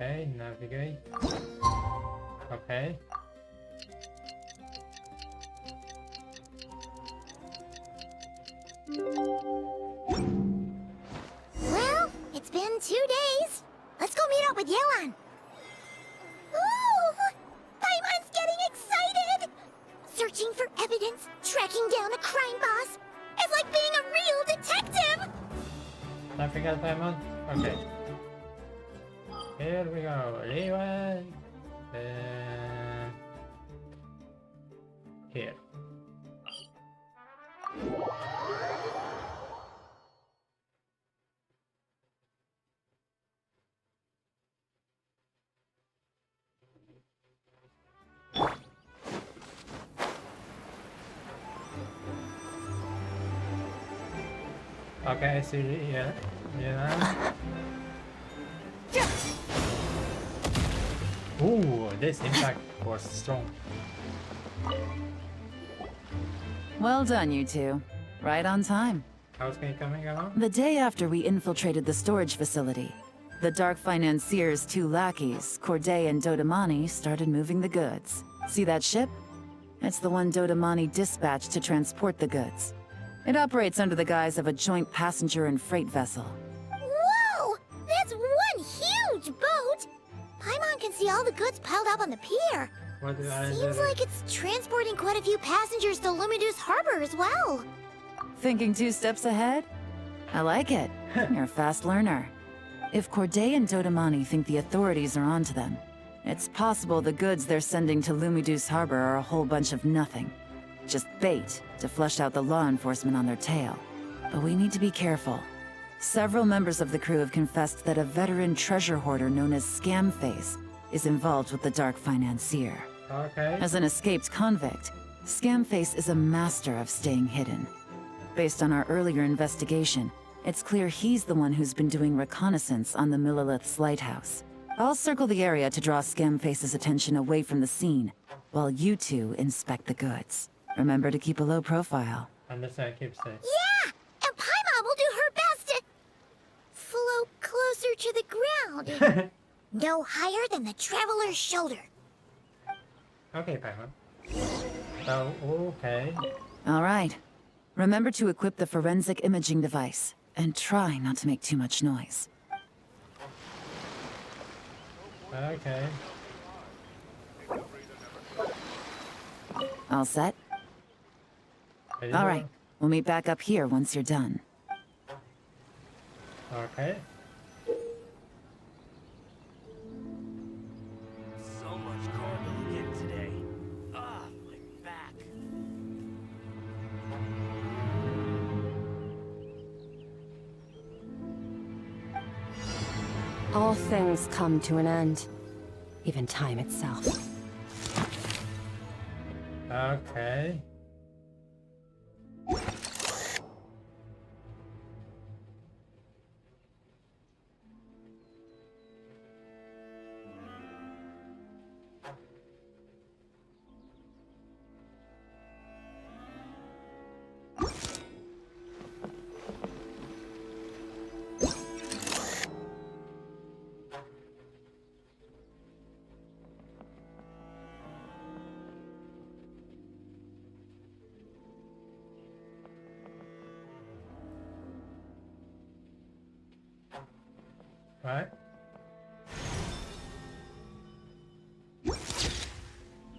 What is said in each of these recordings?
Okay, navigate. Okay. Well, it's been 2 days. Let's go meet up with Yelan. Ooh! Paimon's getting excited! Searching for evidence, tracking down a crime boss. It's like being a real detective! I forgot Paimon? Okay. Here we go. Leeway. Here. Okay, I see it here. Yeah. Ooh, this impact was strong. Well done, you two. Right on time. How's it coming along? The day after we infiltrated the storage facility, the Dark Financier's two lackeys, Corday and Dodamani, started moving the goods. See that ship? It's the one Dodamani dispatched to transport the goods. It operates under the guise of a joint passenger and freight vessel. Whoa! That's one huge boat! Paimon can see all the goods piled up on the pier. What did I Seems do? like it's transporting quite a few passengers to Lumiduce Harbor as well. Thinking 2 steps ahead? I like it. You're a fast learner. If Corday and Dodamani think the authorities are onto them, it's possible the goods they're sending to Lumiduce Harbor are a whole bunch of nothing. Just bait to flush out the law enforcement on their tail. But we need to be careful. Several members of the crew have confessed that a veteran treasure hoarder known as Scamface is involved with the Dark Financier. Okay. As an escaped convict, Scamface is a master of staying hidden. Based on our earlier investigation, it's clear he's the one who's been doing reconnaissance on the Millilith's lighthouse. I'll circle the area to draw Scamface's attention away from the scene, while you two inspect the goods. Remember to keep a low profile. Understand, keep safe. Yeah! And Paimon will do her best to float closer to the ground. No higher than the traveler's shoulder. Okay, Paimon. So, okay. All right. Remember to equip the forensic imaging device, and try not to make too much noise. Okay. All set? All right. We'll meet back up here once you're done. Okay. So much cargo to get today. Ah, my back. All things come to an end. Even time itself. Okay. Right.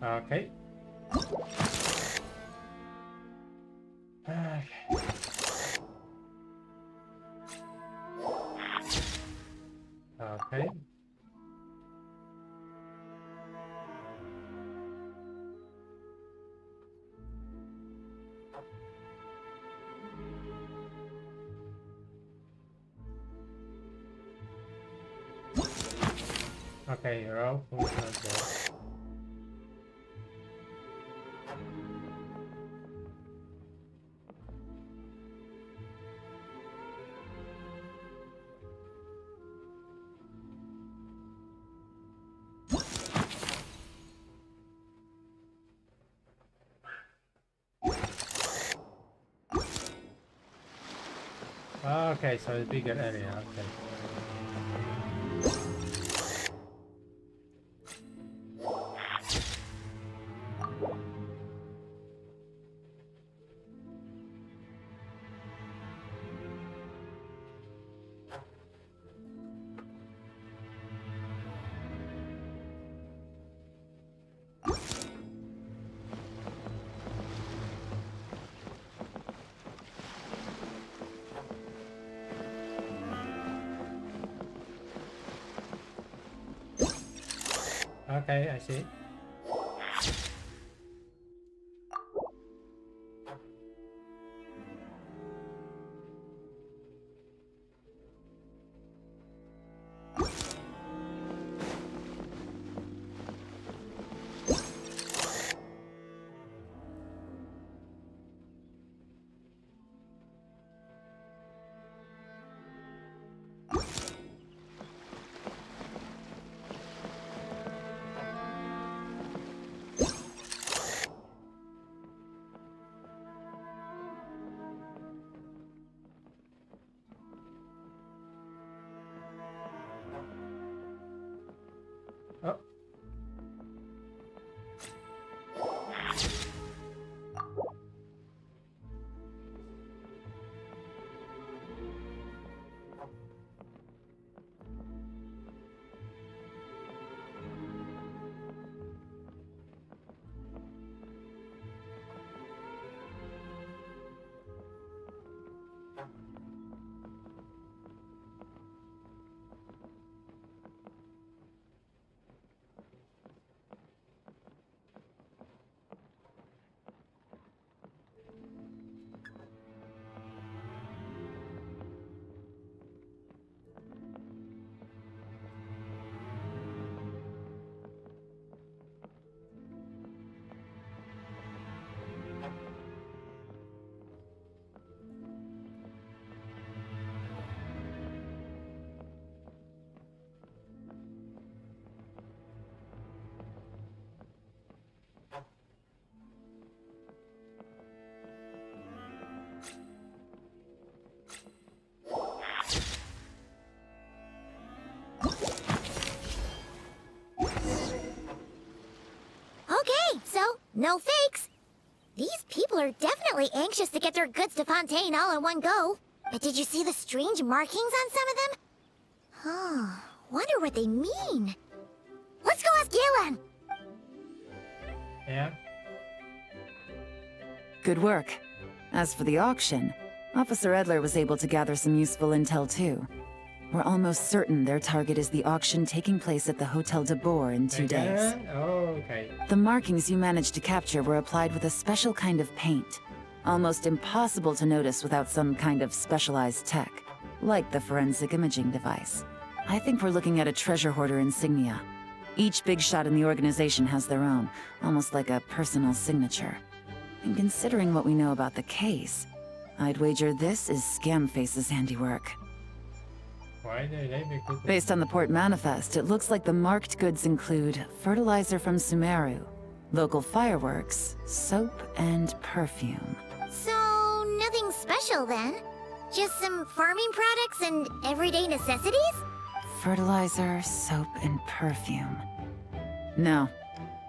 Okay. Okay. Okay. Okay, hero. Who's not there? Okay, so a bigger area. Okay. Okay, I see. Oh. Okay, so no fakes. These people are definitely anxious to get their goods to Fontaine all in one go. But did you see the strange markings on some of them? Huh, wonder what they mean. Let's go ask Yelan! Yeah. Good work. As for the auction, Officer Edler was able to gather some useful intel too. We're almost certain their target is the auction taking place at the Hotel de Boer in 2 days. Again? Oh, okay. The markings you managed to capture were applied with a special kind of paint. Almost impossible to notice without some kind of specialized tech, like the forensic imaging device. I think we're looking at a treasure hoarder insignia. Each big shot in the organization has their own, almost like a personal signature. And considering what we know about the case, I'd wager this is Scamface's handiwork. Why do they make good? Based on the port manifest, it looks like the marked goods include fertilizer from Sumeru, local fireworks, soap, and perfume. So, nothing special then? Just some farming products and everyday necessities? Fertilizer, soap, and perfume. No,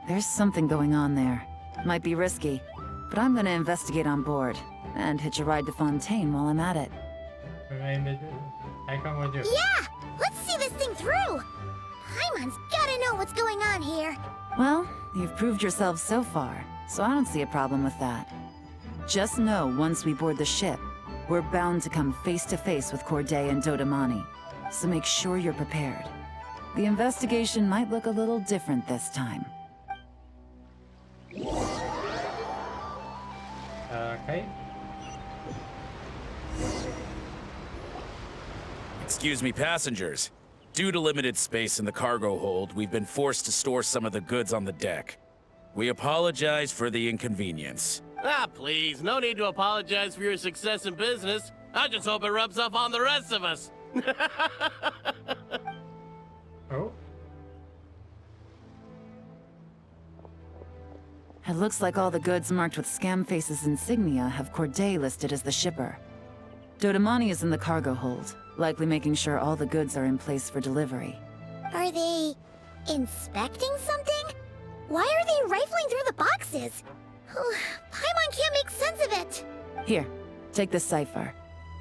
there's something going on there. Might be risky, but I'm gonna investigate on board, and hitch a ride to Fontaine while I'm at it. I come with you. Yeah! Let's see this thing through! Paimon's gotta know what's going on here. Well, you've proved yourself so far, so I don't see a problem with that. Just know once we board the ship, we're bound to come face to face with Corday and Dodamani, so make sure you're prepared. The investigation might look a little different this time. Okay. Excuse me, passengers. Due to limited space in the cargo hold, we've been forced to store some of the goods on the deck. We apologize for the inconvenience. Ah, please, no need to apologize for your success in business. I just hope it rubs off on the rest of us. Oh. It looks like all the goods marked with Scamface's insignia have Corday listed as the shipper. Dodamani is in the cargo hold, likely making sure all the goods are in place for delivery. Are they inspecting something? Why are they rifling through the boxes? Paimon can't make sense of it. Here, take this cipher.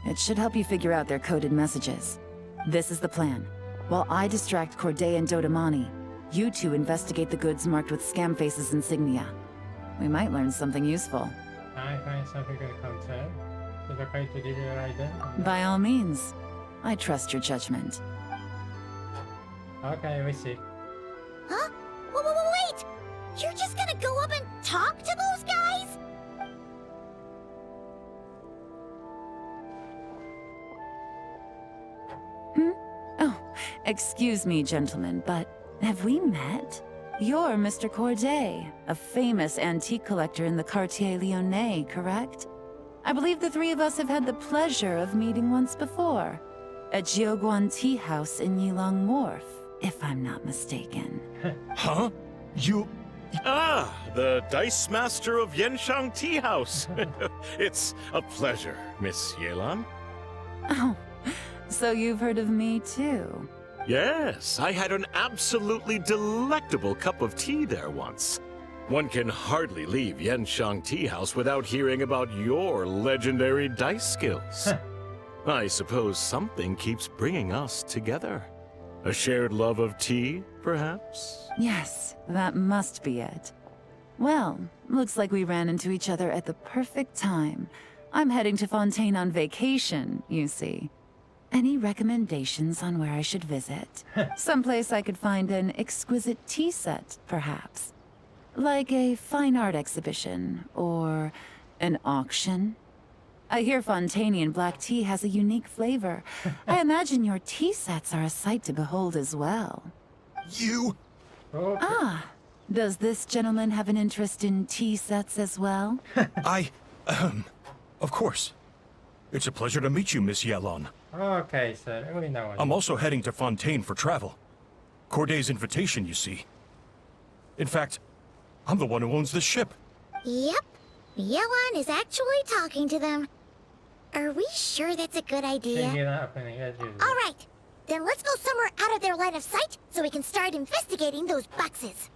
It should help you figure out their coded messages. This is the plan. While I distract Corday and Dodamani, you two investigate the goods marked with Scamface's insignia. We might learn something useful. I find something to concern. Is it okay to deliver right then? By all means. I trust your judgment. Okay, we see. Huh? Excuse me, gentlemen, but have we met? You're Mr. Corday, a famous antique collector in the Quartier Lyonnais, correct? I believe the three of us have had the pleasure of meeting once before. At Jiuguan Tea House in Yelan Wharf, if I'm not mistaken. Huh? You... Ah, the Dice Master of Yenshang Tea House. It's a pleasure, Miss Yelan. Oh, so you've heard of me too? Yes, I had an absolutely delectable cup of tea there once. One can hardly leave Yenshang Tea House without hearing about your legendary dice skills. I suppose something keeps bringing us together. A shared love of tea, perhaps? Yes, that must be it. Well, looks like we ran into each other at the perfect time. I'm heading to Fontaine on vacation, you see. Any recommendations on where I should visit? Someplace I could find an exquisite tea set, perhaps. Like a fine art exhibition, or an auction? I hear Fontainian black tea has a unique flavor. I imagine your tea sets are a sight to behold as well. You... Okay. Ah, does this gentleman have an interest in tea sets as well? Of course. It's a pleasure to meet you, Miss Yelan. Okay, so we know. I'm also heading to Fontaine for travel. Corday's invitation, you see. In fact, I'm the one who owns this ship. Yep. Yelan is actually talking to them. Are we sure that's a good idea? All right. Then let's go somewhere out of their line of sight so we can start investigating those boxes.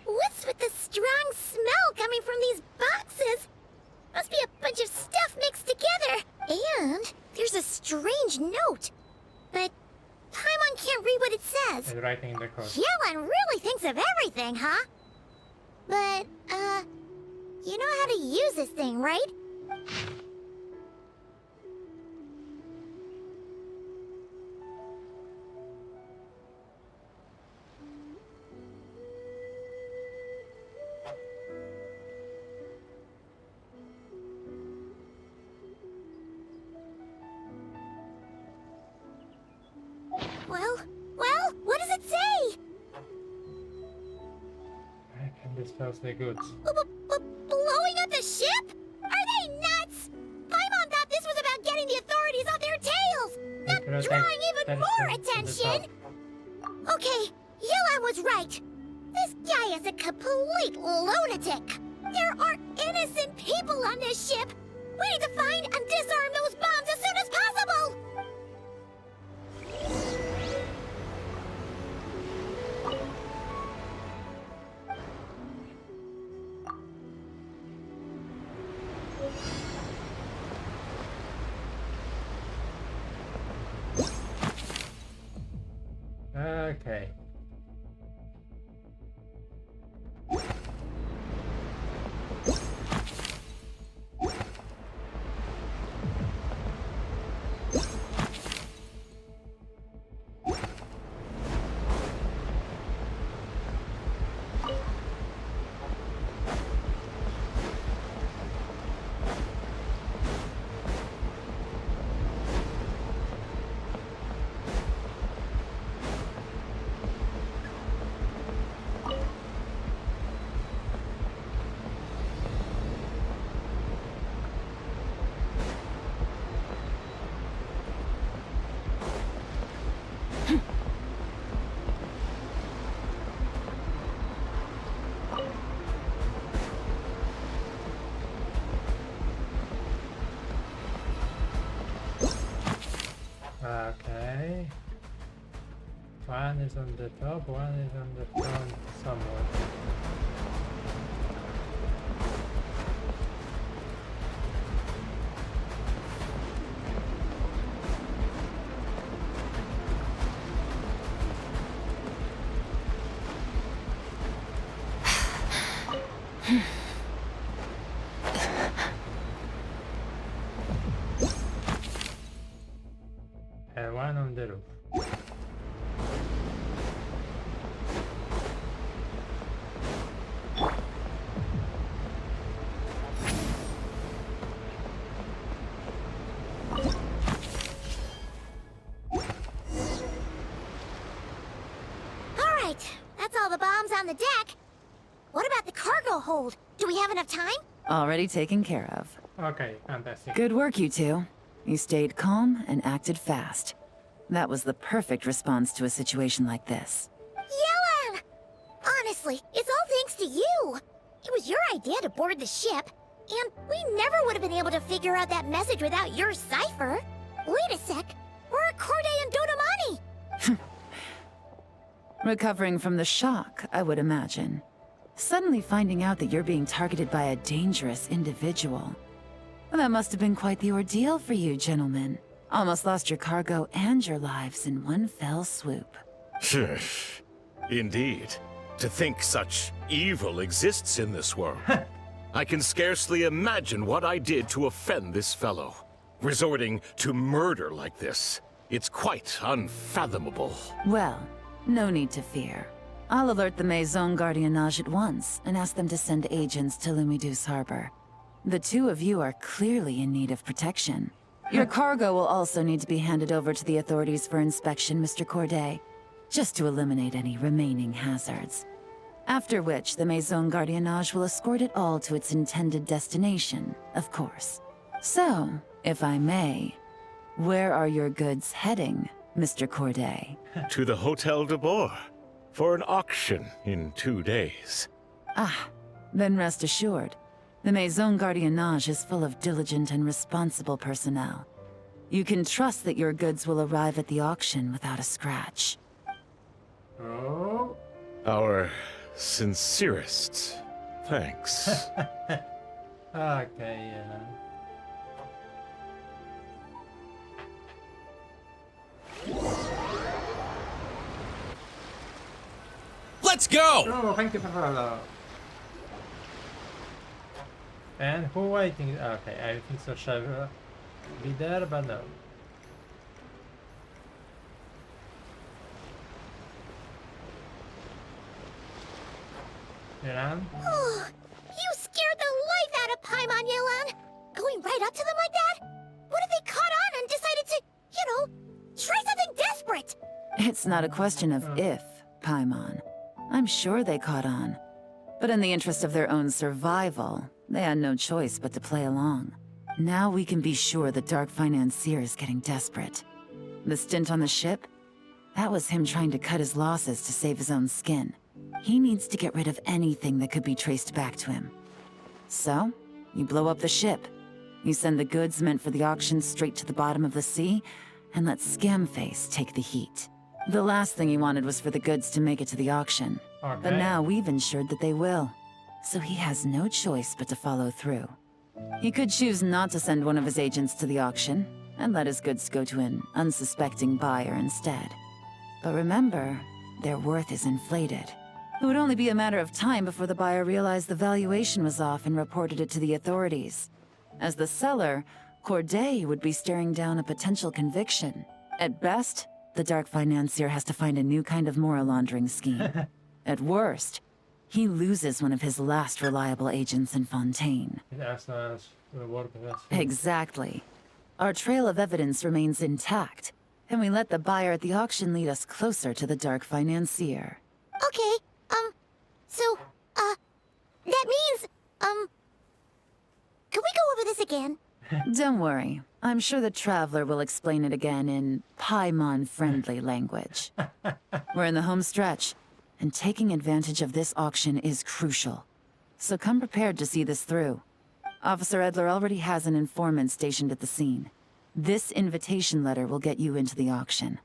What's with the strong smell coming from these boxes? Must be a bunch of stuff mixed together. And there's a strange note. But Paimon can't read what it says. It's writing in the code. Yelan really thinks of everything, huh? But, you know how to use this thing, right? Well, what does it say? I can dispose the goods. Blowing up the ship? Are they nuts? Paimon thought this was about getting the authorities off their tails, not drawing even more attention. Okay, Yelan was right. This guy is a complete lunatic. There are innocent people on this ship. We need to find and disarm those bombs as soon as possible. Okay. Okay. One is on the top, one is on the front somewhere. And one on the roof. items on the deck. What about the cargo hold? Do we have enough time? Already taken care of. Okay, fantastic. Good work, you two. You stayed calm and acted fast. That was the perfect response to a situation like this. Yelan! Honestly, it's all thanks to you. It was your idea to board the ship, and we never would have been able to figure out that message without your cipher. Wait a sec. Where are Corday and Dodamani? Recovering from the shock, I would imagine. Suddenly finding out that you're being targeted by a dangerous individual. That must have been quite the ordeal for you, gentlemen. Almost lost your cargo and your lives in one fell swoop. Indeed. To think such evil exists in this world. I can scarcely imagine what I did to offend this fellow. Resorting to murder like this. It's quite unfathomable. Well, no need to fear. I'll alert the Maison Gardiennage at once and ask them to send agents to Lumidus Harbor. The two of you are clearly in need of protection. Your cargo will also need to be handed over to the authorities for inspection, Mr. Corday, just to eliminate any remaining hazards. After which, the Maison Gardiennage will escort it all to its intended destination, of course. So, if I may, where are your goods heading, Mr. Corday? To the Hotel de Boer. For an auction in 2 days. Ah, then rest assured. The Maison Gardiennage is full of diligent and responsible personnel. You can trust that your goods will arrive at the auction without a scratch. Oh. Our sincerest thanks. Okay, yeah. Let's go! Oh, thank you for follow. And who I think? Okay, I think so. Shall be there, but no. Yelan? Oh, you scared the life out of Paimon, Yelan! Going right up to them like that? What if they caught on and decided to, try something desperate? It's not a question of if, Paimon. I'm sure they caught on. But in the interest of their own survival, they had no choice but to play along. Now we can be sure the Dark Financier is getting desperate. The stint on the ship? That was him trying to cut his losses to save his own skin. He needs to get rid of anything that could be traced back to him. So, you blow up the ship. You send the goods meant for the auction straight to the bottom of the sea, and let Scamface take the heat. The last thing he wanted was for the goods to make it to the auction. Okay. But now we've ensured that they will. So he has no choice but to follow through. He could choose not to send one of his agents to the auction, and let his goods go to an unsuspecting buyer instead. But remember, their worth is inflated. It would only be a matter of time before the buyer realized the valuation was off and reported it to the authorities. As the seller, Corday would be staring down a potential conviction. At best, the Dark Financier has to find a new kind of moral laundering scheme. At worst, he loses one of his last reliable agents in Fontaine. That's the word of us. Exactly. Our trail of evidence remains intact, and we let the buyer at the auction lead us closer to the Dark Financier. Okay, so, that means, can we go over this again? Don't worry. I'm sure the Traveler will explain it again in Paimon-friendly language. We're in the home stretch, and taking advantage of this auction is crucial. So come prepared to see this through. Officer Edler already has an informant stationed at the scene. This invitation letter will get you into the auction.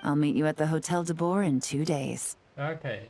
I'll meet you at the Hotel de Boer in 2 days. Okay.